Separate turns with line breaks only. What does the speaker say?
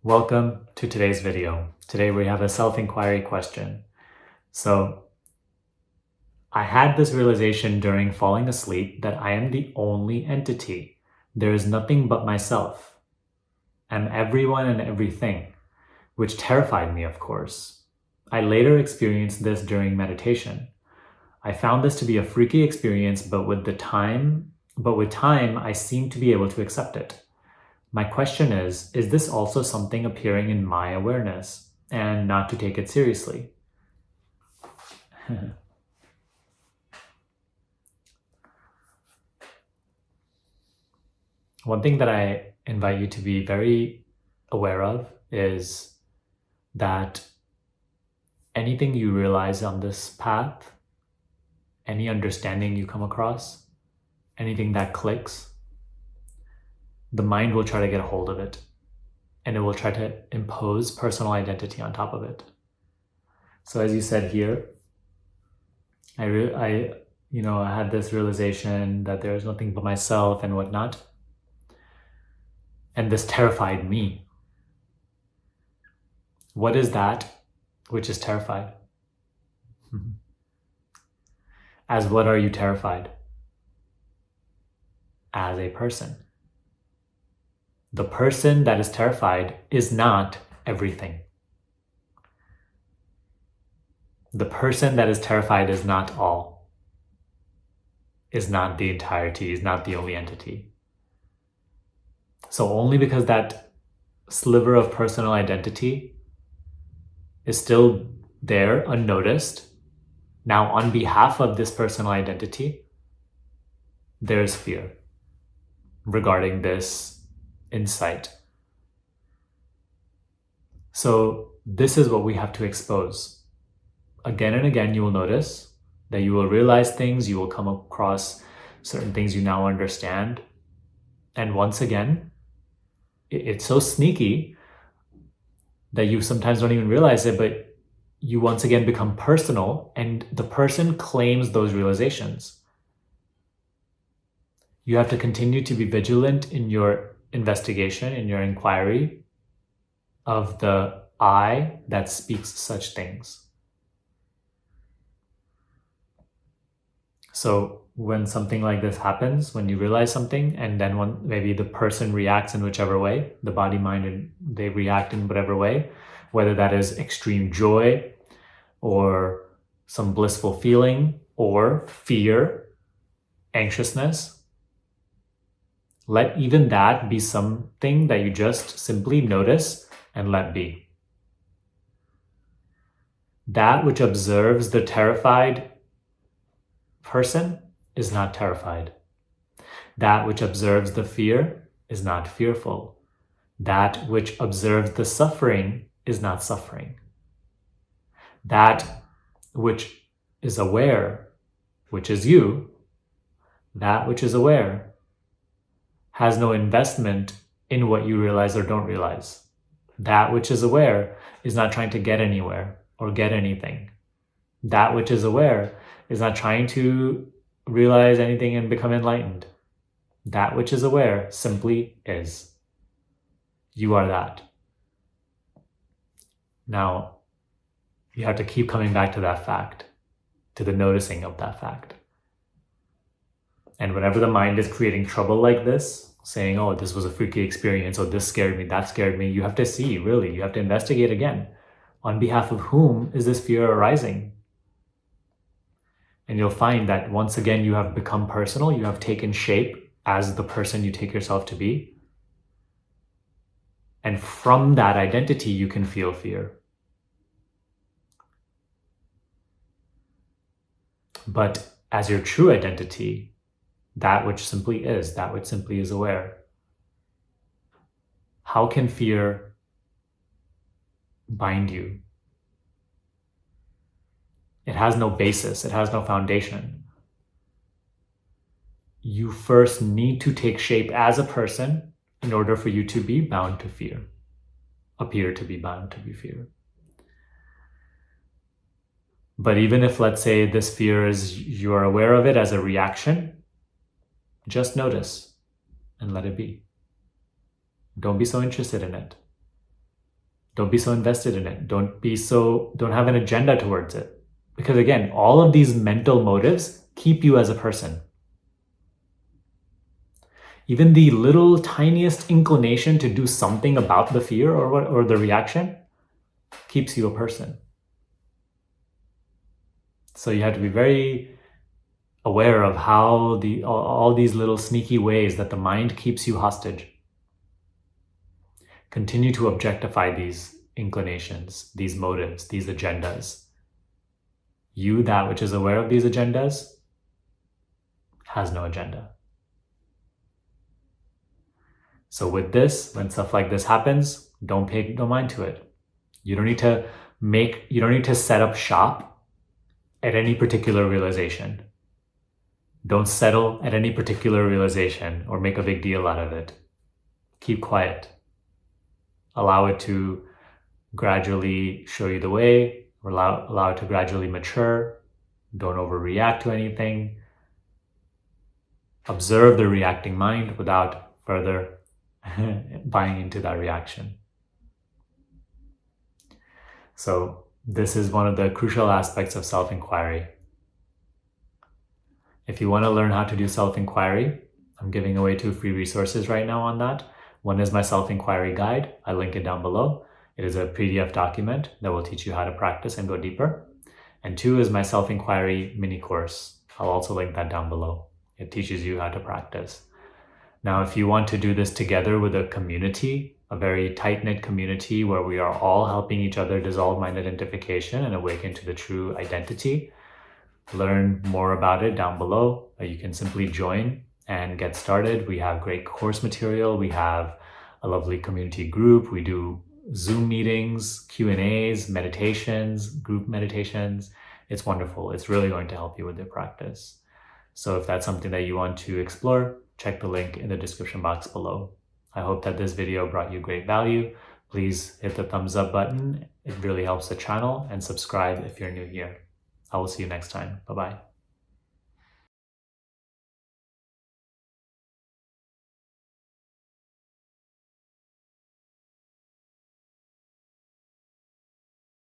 Welcome to today's video. Today we have a self-inquiry question. So I had this realization during falling asleep that I am the only entity. There is nothing but myself. I'm everyone and everything, which terrified me, of course. I later experienced this during meditation. I found this to be a freaky experience, but with time, I seemed to be able to accept it. My question is this also something appearing in my awareness and not to take it seriously? One thing that I invite you to be very aware of is that anything you realize on this path, any understanding you come across, anything that clicks, the mind will try to get a hold of it, and it will try to impose personal identity on top of it. So as you said here, I had this realization that there is nothing but myself and whatnot, and this terrified me. What is that which is terrified? As what are you terrified? As a person. The person that is terrified is not everything. The person that is terrified is not all, is not the entirety, is not the only entity. So only because that sliver of personal identity is still there, unnoticed, now on behalf of this personal identity, there's fear regarding this insight. So this is what we have to expose. Again and again, you will notice that you will realize things, you will come across certain things you now understand. And once again, it's so sneaky that you sometimes don't even realize it, but you once again become personal, and the person claims those realizations. You have to continue to be vigilant in your investigation, in your inquiry of the I that speaks such things. So when something like this happens, when you realize something, and then when maybe the person reacts in whichever way, the body, mind, and they react in whatever way, whether that is extreme joy or some blissful feeling or fear, anxiousness, let even that be something that you just simply notice and let be. That which observes the terrified person is not terrified. That which observes the fear is not fearful. That which observes the suffering is not suffering. That which is aware, which is you, that which is aware has no investment in what you realize or don't realize. That which is aware is not trying to get anywhere or get anything. That which is aware is not trying to realize anything and become enlightened. That which is aware simply is. You are that. Now, you have to keep coming back to that fact, to the noticing of that fact. And whenever the mind is creating trouble like this, saying, oh, this was a freaky experience, or this scared me, that scared me, you have to see, really, you have to investigate again. On behalf of whom is this fear arising? And you'll find that once again, you have become personal, you have taken shape as the person you take yourself to be. And from that identity, you can feel fear. But as your true identity, that which simply is, that which simply is aware, how can fear bind you? It has no basis, it has no foundation. You first need to take shape as a person in order for you to be bound to fear, appear to be bound to be fear. But even if, let's say, this fear is, you're aware of it as a reaction, just notice and let it be. Don't be so interested in it. Don't be so invested in it. Don't have an agenda towards it. Because again, all of these mental motives keep you as a person. Even the little tiniest inclination to do something about the fear or the reaction keeps you a person. So you have to be very aware of how all these little sneaky ways that the mind keeps you hostage. Continue to objectify these inclinations, these motives, these agendas. You, that which is aware of these agendas, has no agenda. So with this, when stuff like this happens, don't pay no mind to it. You don't need to set up shop at any particular realization. Don't settle at any particular realization or make a big deal out of it. Keep quiet. Allow it to gradually show you the way, or allow it to gradually mature. Don't overreact to anything. Observe the reacting mind without further buying into that reaction. So this is one of the crucial aspects of self-inquiry. If you want to learn how to do self-inquiry, I'm giving away 2 free resources right now on that. One is my self-inquiry guide. I link it down below. It is a PDF document that will teach you how to practice and go deeper. And 2 is my self-inquiry mini course. I'll also link that down below. It teaches you how to practice. Now, if you want to do this together with a community, a very tight-knit community where we are all helping each other dissolve mind identification and awaken to the true identity, learn more about it down below. You can simply join and get started. We have great course material. We have a lovely community group. We do Zoom meetings, Q&As, meditations, group meditations. It's wonderful. It's really going to help you with your practice. So if that's something that you want to explore, check the link in the description box below. I hope that this video brought you great value. Please hit the thumbs up button. It really helps the channel, and subscribe if you're new here. I will see you next time. Bye-bye.